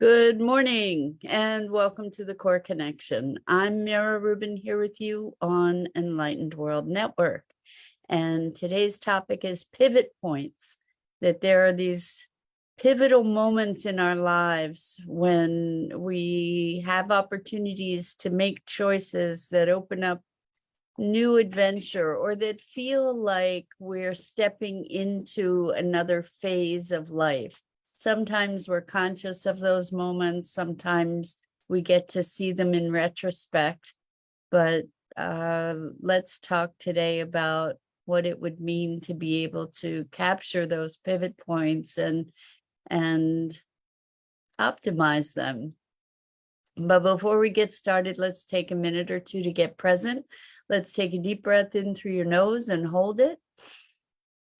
Good morning and welcome to the Core Connection. I'm Mira Rubin here with you on Enlightened World Network. And today's topic is pivot points, that there are these pivotal moments in our lives when we have opportunities to make choices that open up new adventure or that feel like we're stepping into another phase of life. Sometimes we're conscious of those moments. Sometimes we get to see them in retrospect. But let's talk today about what it would mean to be able to capture those pivot points and optimize them. But before we get started, let's take a minute or two to get present. Let's take a deep breath in through your nose and hold it.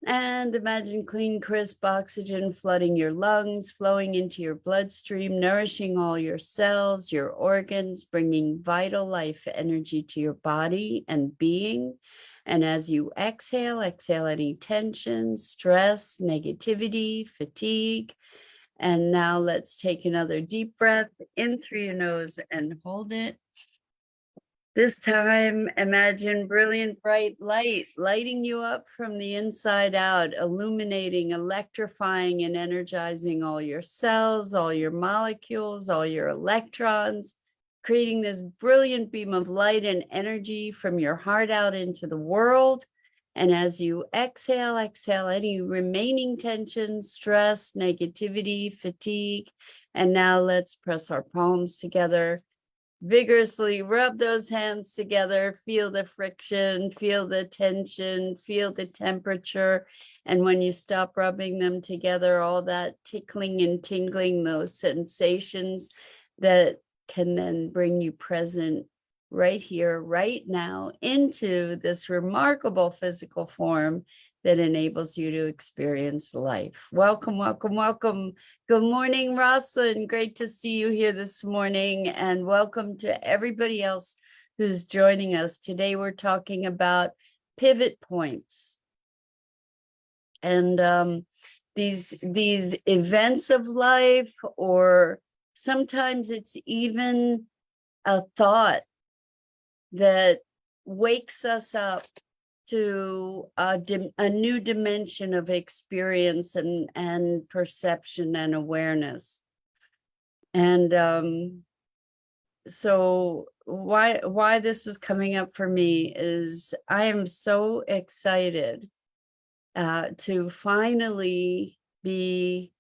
And imagine clean, crisp oxygen flooding your lungs, flowing into your bloodstream, nourishing all your cells, your organs, bringing vital life energy to your body and being. And as you exhale any tension, stress, negativity, fatigue. And now let's take another deep breath in through your nose and hold it. This time, imagine brilliant, bright light lighting you up from the inside out, illuminating, electrifying, and energizing all your cells, all your molecules, all your electrons, creating this brilliant beam of light and energy from your heart out into the world. And as you exhale any remaining tension, stress, negativity, fatigue. And now let's press our palms together. Vigorously rub those hands together, feel the friction, feel the tension, feel the temperature. And when you stop rubbing them together, all that tickling and tingling, those sensations that can then bring you present right here, right now, into this remarkable physical form that enables you to experience life. Welcome, welcome, welcome. Good morning, Rosalind. Great to see you here this morning. And welcome to everybody else who's joining us. Today, we're talking about pivot points. And these events of life, or sometimes it's even a thought that wakes us up to a new dimension of experience and perception and awareness. And so why this was coming up for me is I am so excited to finally be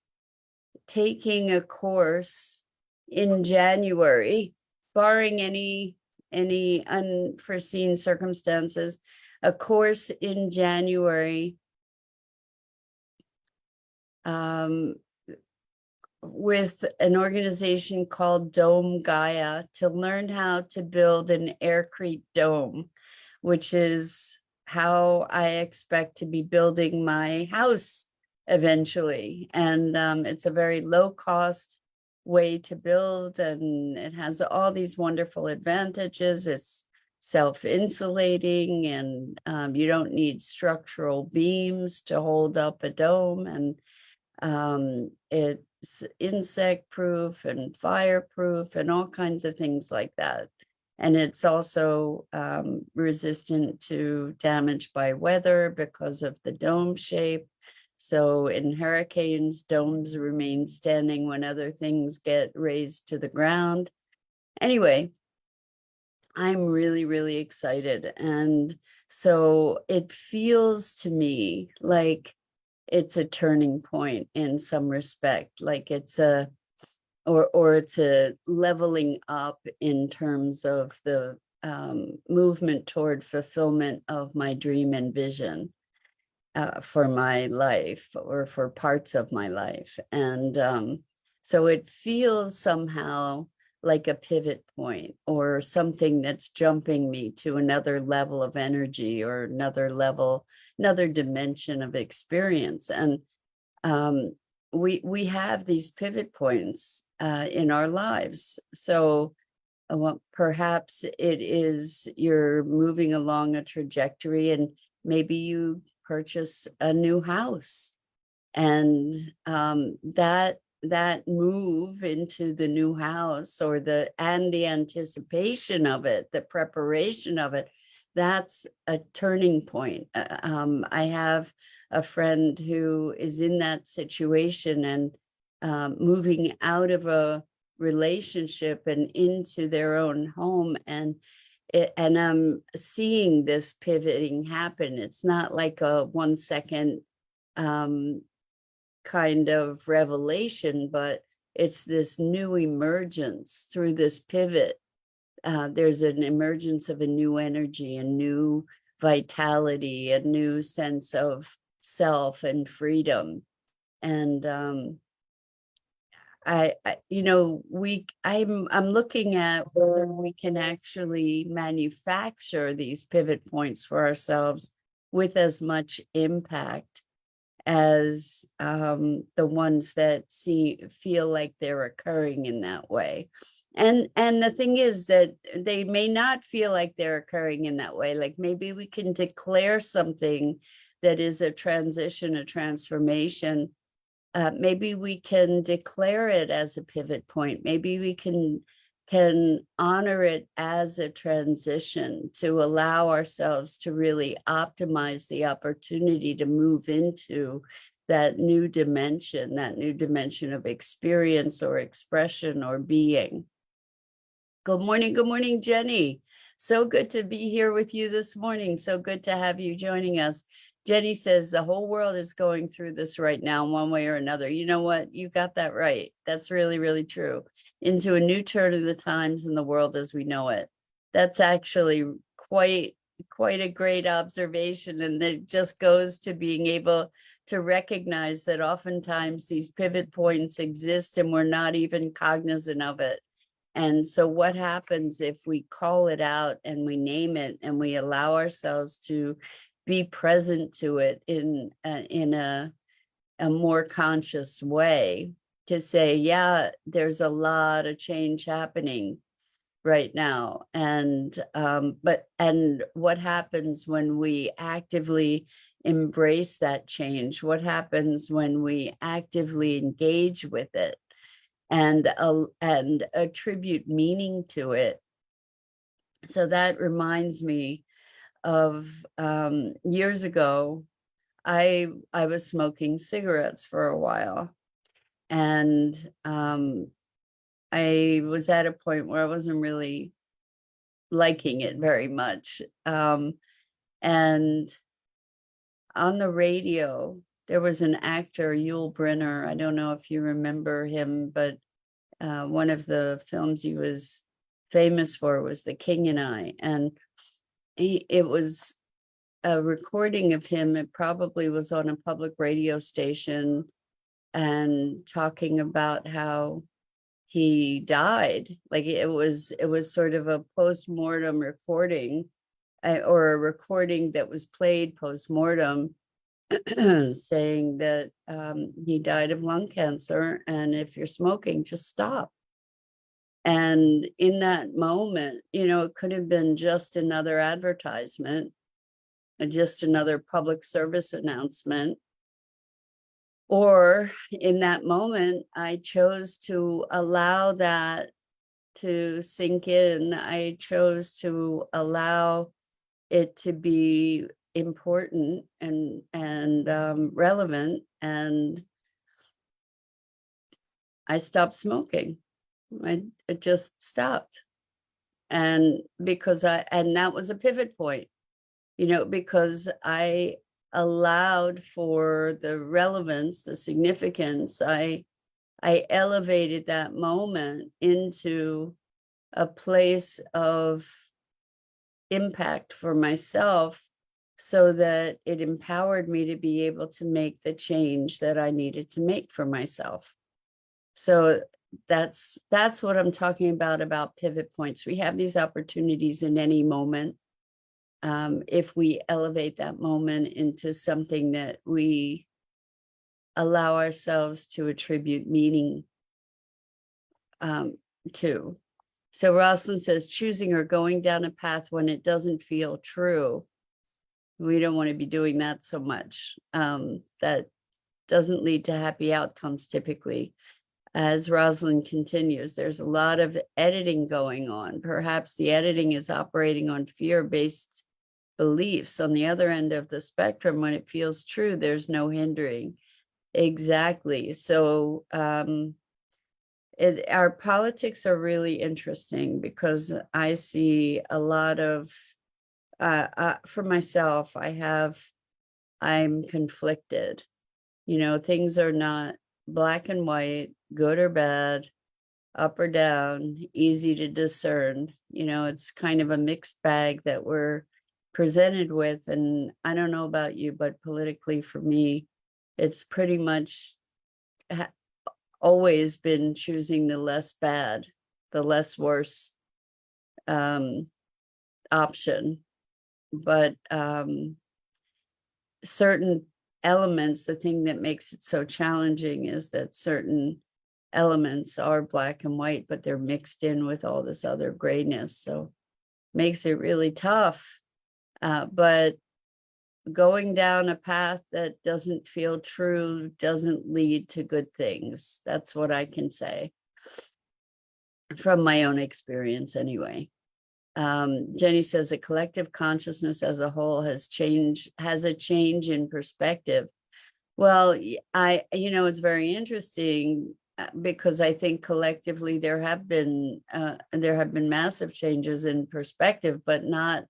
taking a course in January, barring any unforeseen circumstances, a course in January with an organization called Dome Gaia to learn how to build an aircrete dome, which is how I expect to be building my house eventually. And it's a very low cost way to build, and it has all these wonderful advantages. It's self-insulating, and you don't need structural beams to hold up a dome, and it's insect proof and fireproof and all kinds of things like that. And it's also resistant to damage by weather because of the dome shape. So in hurricanes, domes remain standing when other things get razed to the ground. Anyway, I'm really, really excited. And so it feels to me like it's a turning point in some respect, like it's it's a leveling up in terms of the movement toward fulfillment of my dream and vision for my life, or for parts of my life. And so it feels somehow like a pivot point, or something that's jumping me to another level of energy, or another dimension of experience. And we have these pivot points in our lives. So perhaps it is you're moving along a trajectory, and maybe you purchase a new house, and that that move into the new house, or the anticipation of it, the preparation of it, that's a turning point. I have a friend who is in that situation, and moving out of a relationship and into their own home, and I'm seeing this pivoting happen. It's not like a 1 second kind of revelation, but it's this new emergence through this pivot. There's an emergence of a new energy, a new vitality, a new sense of self and freedom. And I'm looking at whether we can actually manufacture these pivot points for ourselves with as much impact as the ones that feel like they're occurring in that way. And the thing is that they may not feel like they're occurring in that way. Like, maybe we can declare something that is a transition, a transformation. Maybe we can declare it as a pivot point. Maybe we can honor it as a transition, to allow ourselves to really optimize the opportunity to move into that new dimension of experience or expression or being. Good morning, Jenny. So good to be here with you this morning. So good to have you joining us. Jenny says the whole world is going through this right now, one way or another. You know what? You got that right. That's really, really true. Into a new turn of the times in the world as we know it. That's actually quite a great observation. And it just goes to being able to recognize that oftentimes these pivot points exist and we're not even cognizant of it. And so what happens if we call it out and we name it and we allow ourselves to be present to it in a more conscious way, to say, yeah, there's a lot of change happening right now. And what happens when we actively embrace that change? What happens when we actively engage with it and attribute meaning to it? So that reminds me of years ago. I was smoking cigarettes for a while, and I was at a point where I wasn't really liking it very much. And on the radio, there was an actor, Yul Brynner. I don't know if you remember him, but one of the films he was famous for was The King and I. And it was a recording of him. It probably was on a public radio station, and talking about how he died. Like, it was sort of a post-mortem recording, or a recording that was played post-mortem, saying that he died of lung cancer, and if you're smoking, just stop. And in that moment, it could have been just another advertisement, just another public service announcement. Or in that moment, I chose to allow that to sink in. I chose to allow it to be important and relevant, and I stopped smoking. I just stopped. And that was a pivot point, because I allowed for the relevance, the significance. I elevated that moment into a place of impact for myself, so that it empowered me to be able to make the change that I needed to make for myself. So that's what I'm talking about pivot points. We have these opportunities in any moment. If we elevate that moment into something that we allow ourselves to attribute meaning to. So Rosalind says, choosing or going down a path when it doesn't feel true. We don't want to be doing that so much. That doesn't lead to happy outcomes typically. as Rosalind continues, there's a lot of editing going on. Perhaps the editing is operating on fear-based beliefs. On the other end of the spectrum, when it feels true, there's no hindering. Exactly. So our politics are really interesting because I see a lot of, for myself, I'm conflicted. Things are not black and white, good or bad, up or down, easy to discern. It's kind of a mixed bag that we're presented with. And I don't know about you, but politically for me, it's pretty much always been choosing the less bad, the less worse option. But certain elements, the thing that makes it so challenging is that certain elements are black and white, but they're mixed in with all this other grayness. So makes it really tough. But going down a path that doesn't feel true doesn't lead to good things. That's what I can say from my own experience anyway. Jenny says a collective consciousness as a whole has a change in perspective. Well, it's very interesting because I think collectively there have been massive changes in perspective, but not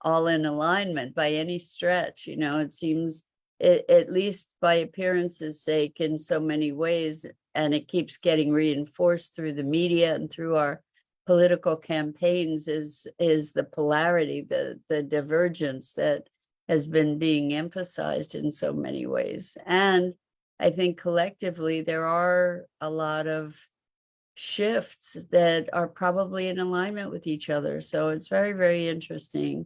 all in alignment by any stretch. It seems, at least by appearances sake, in so many ways, and it keeps getting reinforced through the media and through our political campaigns, is the polarity, the divergence that has been being emphasized in so many ways. And I think collectively there are a lot of shifts that are probably in alignment with each other. So it's very, very interesting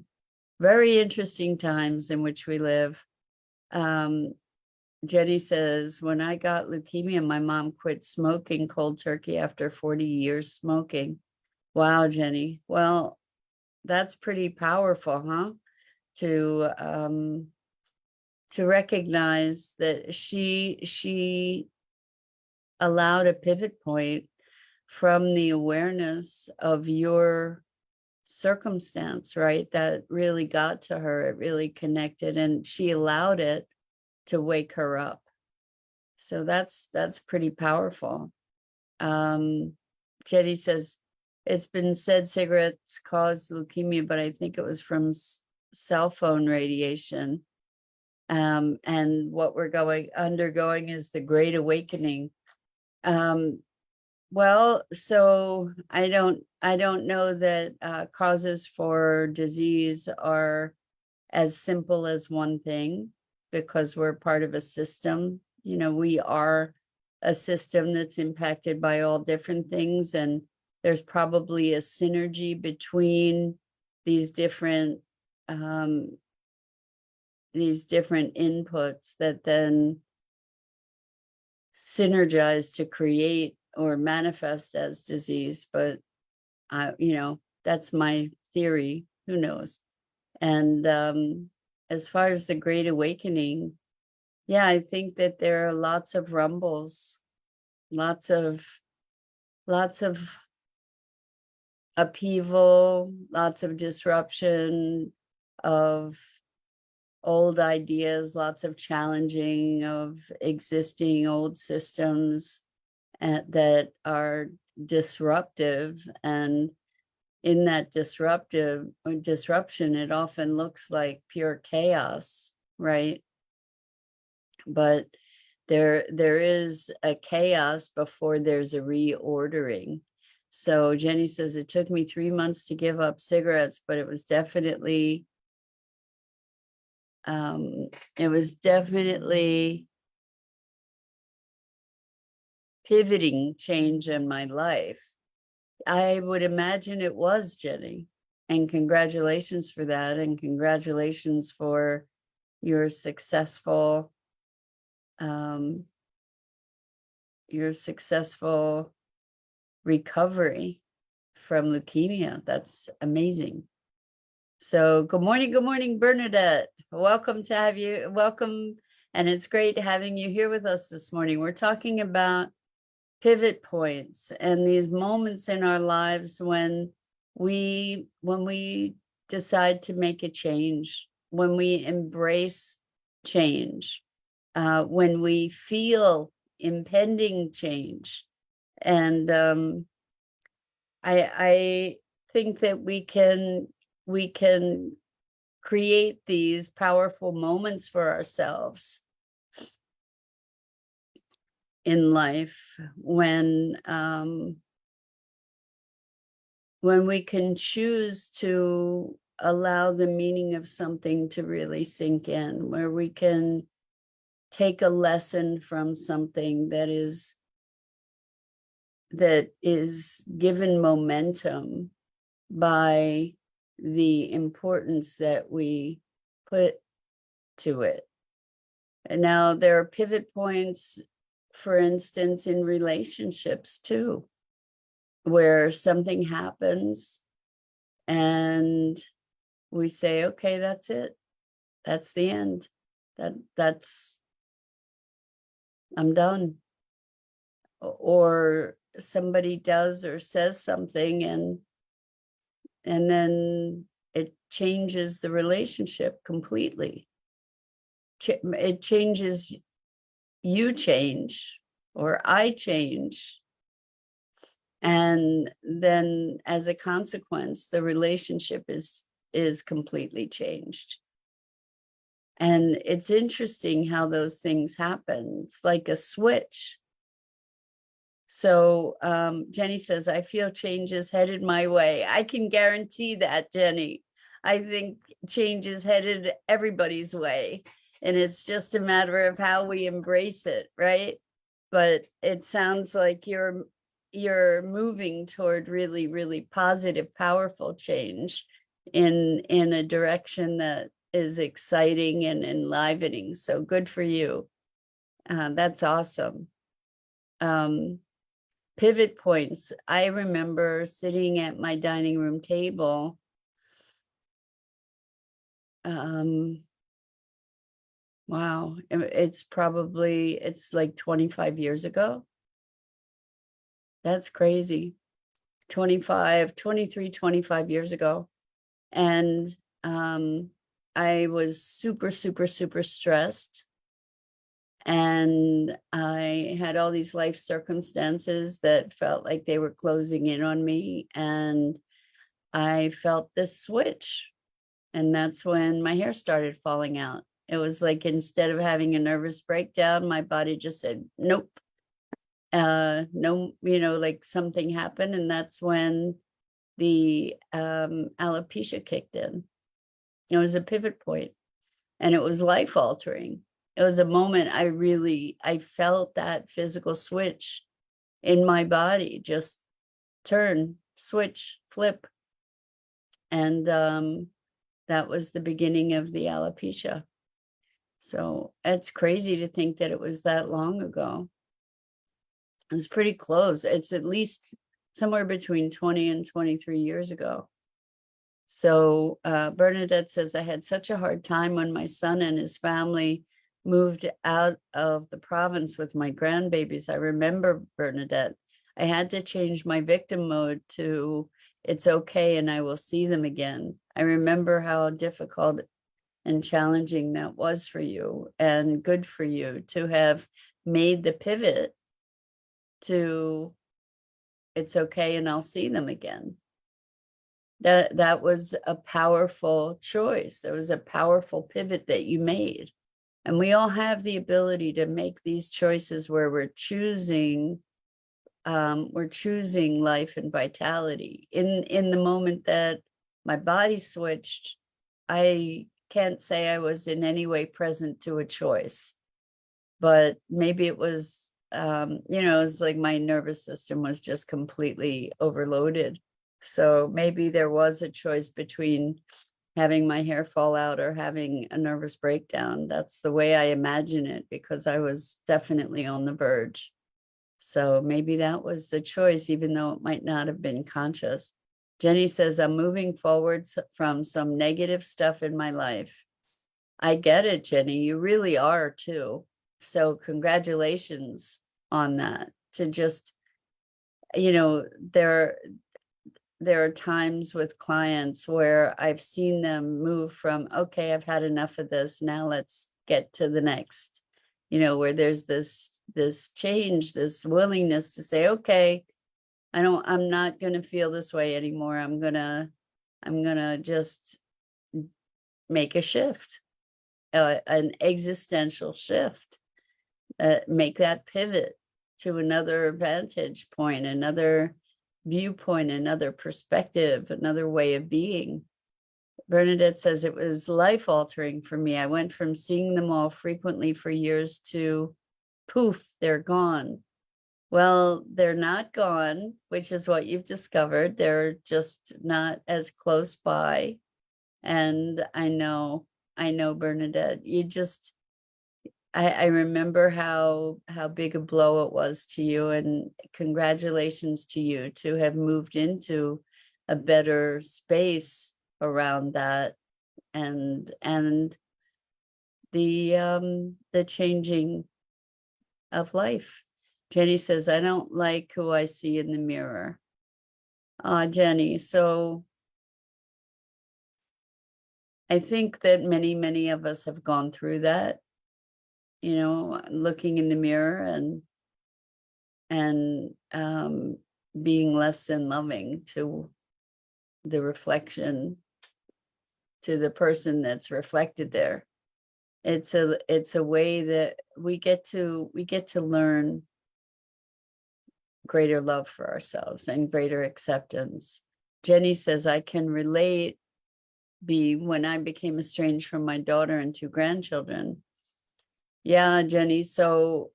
times in which we live. Jenny says, when I got leukemia, my mom quit smoking cold turkey after 40 years smoking. Wow, Jenny. Well, that's pretty powerful, huh? To recognize that she allowed a pivot point from the awareness of your circumstance, right? That really got to her. It really connected, and she allowed it to wake her up. So that's pretty powerful. Jenny says, it's been said cigarettes cause leukemia, but I think it was from cell phone radiation. And what we're undergoing is the Great Awakening. Well, so I don't know that causes for disease are as simple as one thing, because we're part of a system. We are a system that's impacted by all different things, and there's probably a synergy between these different inputs that then synergize to create or manifest as disease. But that's my theory. Who knows? And as far as the Great Awakening, yeah, I think that there are lots of rumbles, lots of upheaval, lots of disruption of old ideas, lots of challenging of existing old systems that are disruptive. And in that disruption, it often looks like pure chaos, right? But there is a chaos before there's a reordering. So Jenny says, it took me 3 months to give up cigarettes, but it was definitely pivoting change in my life. I would imagine it was, Jenny, and congratulations for that, and congratulations for your successful recovery from leukemia. That's amazing. So good morning, Bernadette. Welcome to have you. Welcome. And it's great having you here with us this morning. We're talking about pivot points and these moments in our lives when we decide to make a change, when we embrace change, when we feel impending change. And I think that we can create these powerful moments for ourselves in life when we can choose to allow the meaning of something to really sink in, where we can take a lesson from something that is given momentum by the importance that we put to it. And now there are pivot points, for instance, in relationships too, where something happens and we say, okay, that's it. That's the end. That's I'm done. Or somebody does or says something and then it changes the relationship completely. It changes, you change or I change. And then as a consequence, the relationship is completely changed. And it's interesting how those things happen. It's like a switch. So Jenny says, I feel change is headed my way. I can guarantee that, Jenny. I think change is headed everybody's way. And it's just a matter of how we embrace it, right? But it sounds like you're moving toward really, really positive, powerful change in a direction that is exciting and enlivening. So good for you. That's awesome. Pivot points. I remember sitting at my dining room table. Wow, it's like 25 years ago. That's crazy. 25 years ago. And I was super, super, super stressed. And I had all these life circumstances that felt like they were closing in on me. And I felt this switch. And that's when my hair started falling out. It was like, instead of having a nervous breakdown, my body just said, nope. No, like something happened. And that's when the alopecia kicked in. It was a pivot point and it was life altering. It was a moment I felt that physical switch in my body, just turn, switch, flip. And that was the beginning of the alopecia. So it's crazy to think that it was that long ago. It was pretty close. It's at least somewhere between 20 and 23 years ago. So Bernadette says, I had such a hard time when my son and his family moved out of the province with my grandbabies. I remember, Bernadette, I had to change my victim mode to it's okay and I will see them again. I remember how difficult and challenging that was for you, and good for you to have made the pivot to it's okay and I'll see them again. That was a powerful choice. It was a powerful pivot that you made. And we all have the ability to make these choices where we're choosing life and vitality. In the moment that my body switched, I can't say I was in any way present to a choice, but maybe it was, it was like my nervous system was just completely overloaded. So maybe there was a choice between having my hair fall out or having a nervous breakdown. That's the way I imagine it, because I was definitely on the verge. So maybe that was the choice, even though it might not have been conscious. Jenny says, I'm moving forward from some negative stuff in my life. I get it, Jenny. You really are too. So congratulations on that. to just, there are times with clients where I've seen them move from, okay, I've had enough of this, now let's get to the next, where there's this change, this willingness to say, okay, I'm not going to feel this way anymore. I'm going to just make a shift, an existential shift, make that pivot to another vantage point, another viewpoint, another perspective, another way of being. Bernadette says it was life altering for me. I went from seeing them all frequently for years to poof, they're gone. Well, they're not gone, which is what you've discovered. They're just not as close by. And I know, Bernadette, I remember how big a blow it was to you, and congratulations to you to have moved into a better space around that, and the changing of life. Jenny says, I don't like who I see in the mirror. Jenny, so I think that many of us have gone through that, looking in the mirror and being less than loving to the reflection, to the person that's reflected there. It's a way that we get to learn greater love for ourselves and greater acceptance. Jenny says, I can relate, when I became estranged from my daughter and 2 grandchildren. Yeah, Jenny, so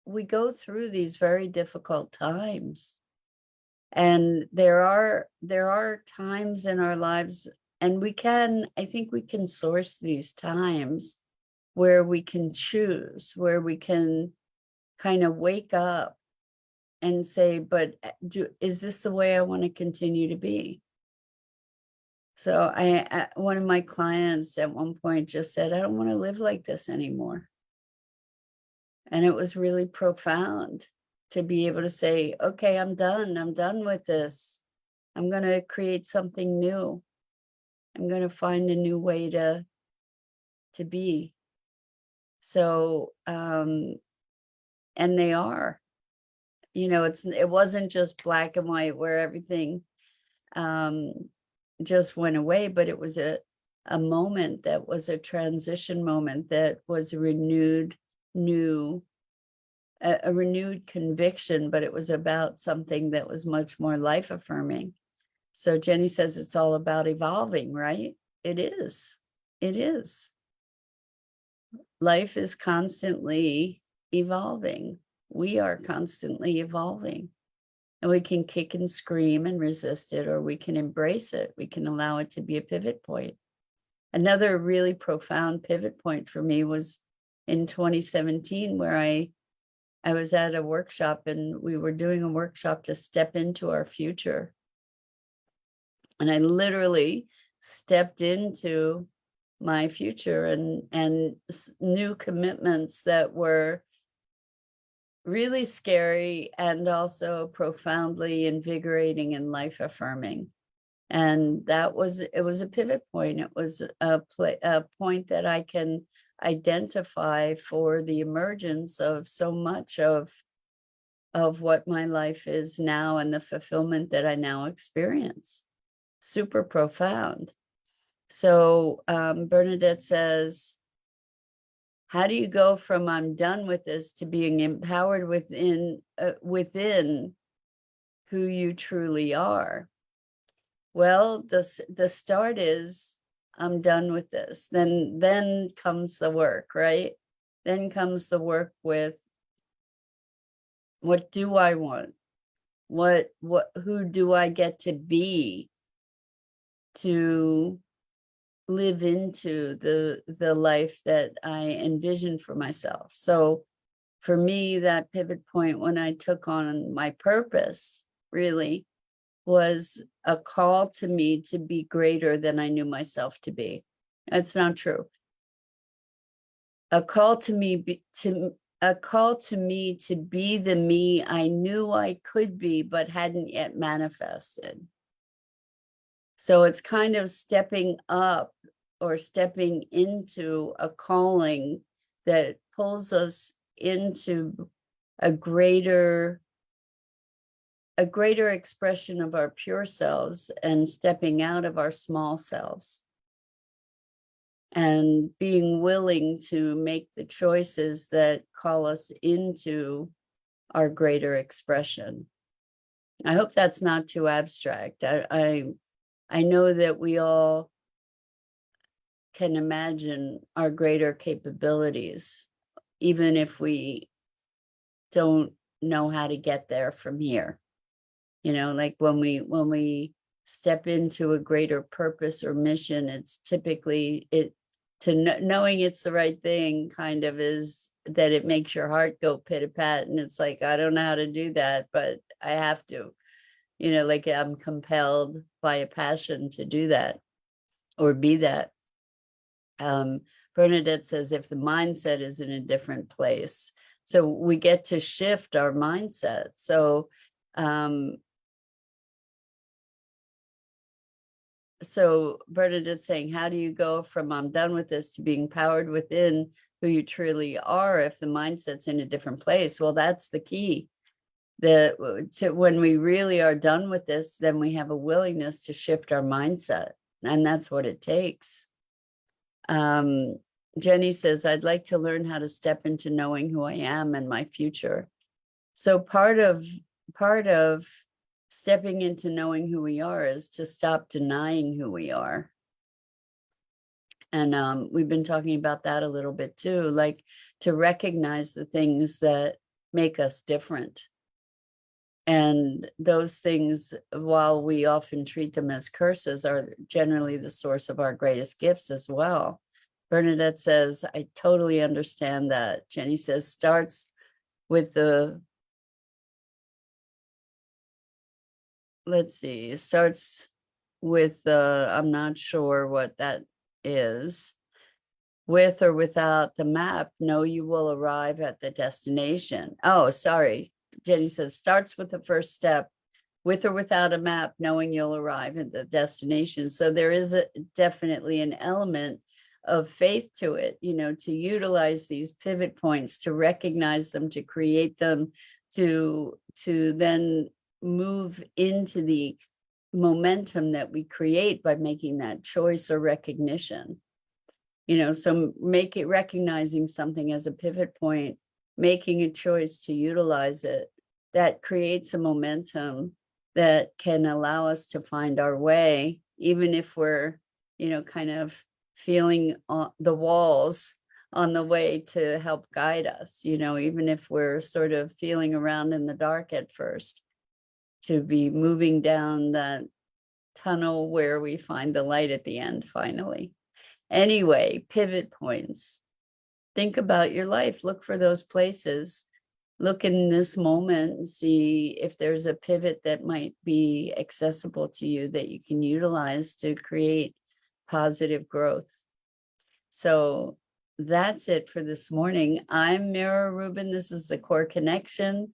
we go through these very difficult times, and there are times in our lives, and I think we can source these times where we can choose, where we can kind of wake up and say, but is this the way I want to continue to be? So one of my clients at one point just said, I don't want to live like this anymore. And it was really profound to be able to say, okay, I'm done with this. I'm going to create something new. I'm going to find a new way to be. So, and they are, it wasn't just black and white where everything just went away, but it was a moment that was a transition moment that was a renewed conviction, but it was about something that was much more life affirming. So Jenny says it's all about evolving, right? It is. Life is constantly evolving. We are constantly evolving. And we can kick and scream and resist it, or we can embrace it. We can allow it to be a pivot point. Another really profound pivot point for me was in 2017, where I was at a workshop, and we were doing a workshop to step into our future. And I literally stepped into my future and new commitments that were really scary and also profoundly invigorating and life affirming. And it was a pivot point. It was a point that I can identify for the emergence of so much of what my life is now and the fulfillment that I now experience. Super profound. So Bernadette says, how do you go from I'm done with this to being empowered within who you truly are? Well, the start is I'm done with this. Then comes the work, right? Then comes the work with what do I want? Who do I get to be to live into the life that I envision for myself? So for me, that pivot point when I took on my purpose really was a call to me to be greater than I knew myself to be. That's not true. A call to me a call to me to be the me I knew I could be, but hadn't yet manifested. So it's kind of stepping up or stepping into a calling that pulls us into a greater expression of our pure selves and stepping out of our small selves and being willing to make the choices that call us into our greater expression. I hope that's not too abstract. I know that we all can imagine our greater capabilities, even if we don't know how to get there from here. You know, like when we step into a greater purpose or mission, it's typically knowing it's the right thing kind of is that it makes your heart go pit-a-pat, and it's like, I don't know how to do that, but I have to, you know, like I'm compelled by a passion to do that or be that. Bernadette says, if the mindset is in a different place, so we get to shift our mindset. So Bernadette's saying, how do you go from I'm done with this to being powered within who you truly are if the mindset's in a different place? Well, that's the key. When we really are done with this, then we have a willingness to shift our mindset, and that's what it takes. Jenny says, I'd like to learn how to step into knowing who I am and my future. So part of stepping into knowing who we are is to stop denying who we are. And we've been talking about that a little bit too, like to recognize the things that make us different. And those things, while we often treat them as curses, are generally the source of our greatest gifts as well. Bernadette says, I totally understand that. Jenny says, starts with the, let's see, it starts with, I'm not sure what that is. With or without the map, know you will arrive at the destination. Oh, sorry. Jenny says, starts with the first step, with or without a map, knowing you'll arrive at the destination. So there is definitely an element of faith to it, you know, to utilize these pivot points, to recognize them, to create them, to then move into the momentum that we create by making that choice or recognition. You know, so recognizing something as a pivot point, making a choice to utilize it, that creates a momentum that can allow us to find our way, even if we're, you know, kind of feeling the walls on the way to help guide us, you know, even if we're sort of feeling around in the dark at first, to be moving down that tunnel where we find the light at the end finally. Anyway, pivot points. Think about your life. Look for those places. Look in this moment and see if there's a pivot that might be accessible to you that you can utilize to create positive growth. So that's it for this morning. I'm Mira Rubin. This is the Core Connection.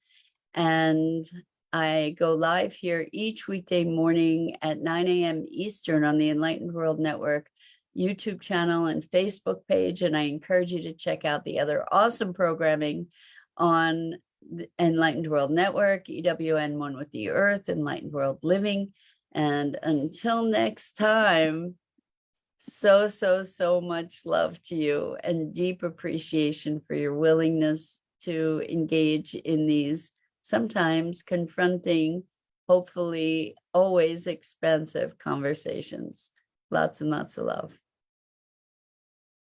And I go live here each weekday morning at 9 a.m. Eastern on the Enlightened World Network YouTube channel and Facebook page. And I encourage you to check out the other awesome programming on the Enlightened World Network, EWN One with the Earth, Enlightened World Living. And until next time, so much love to you and deep appreciation for your willingness to engage in these sometimes confronting, hopefully always expansive conversations. Lots and lots of love.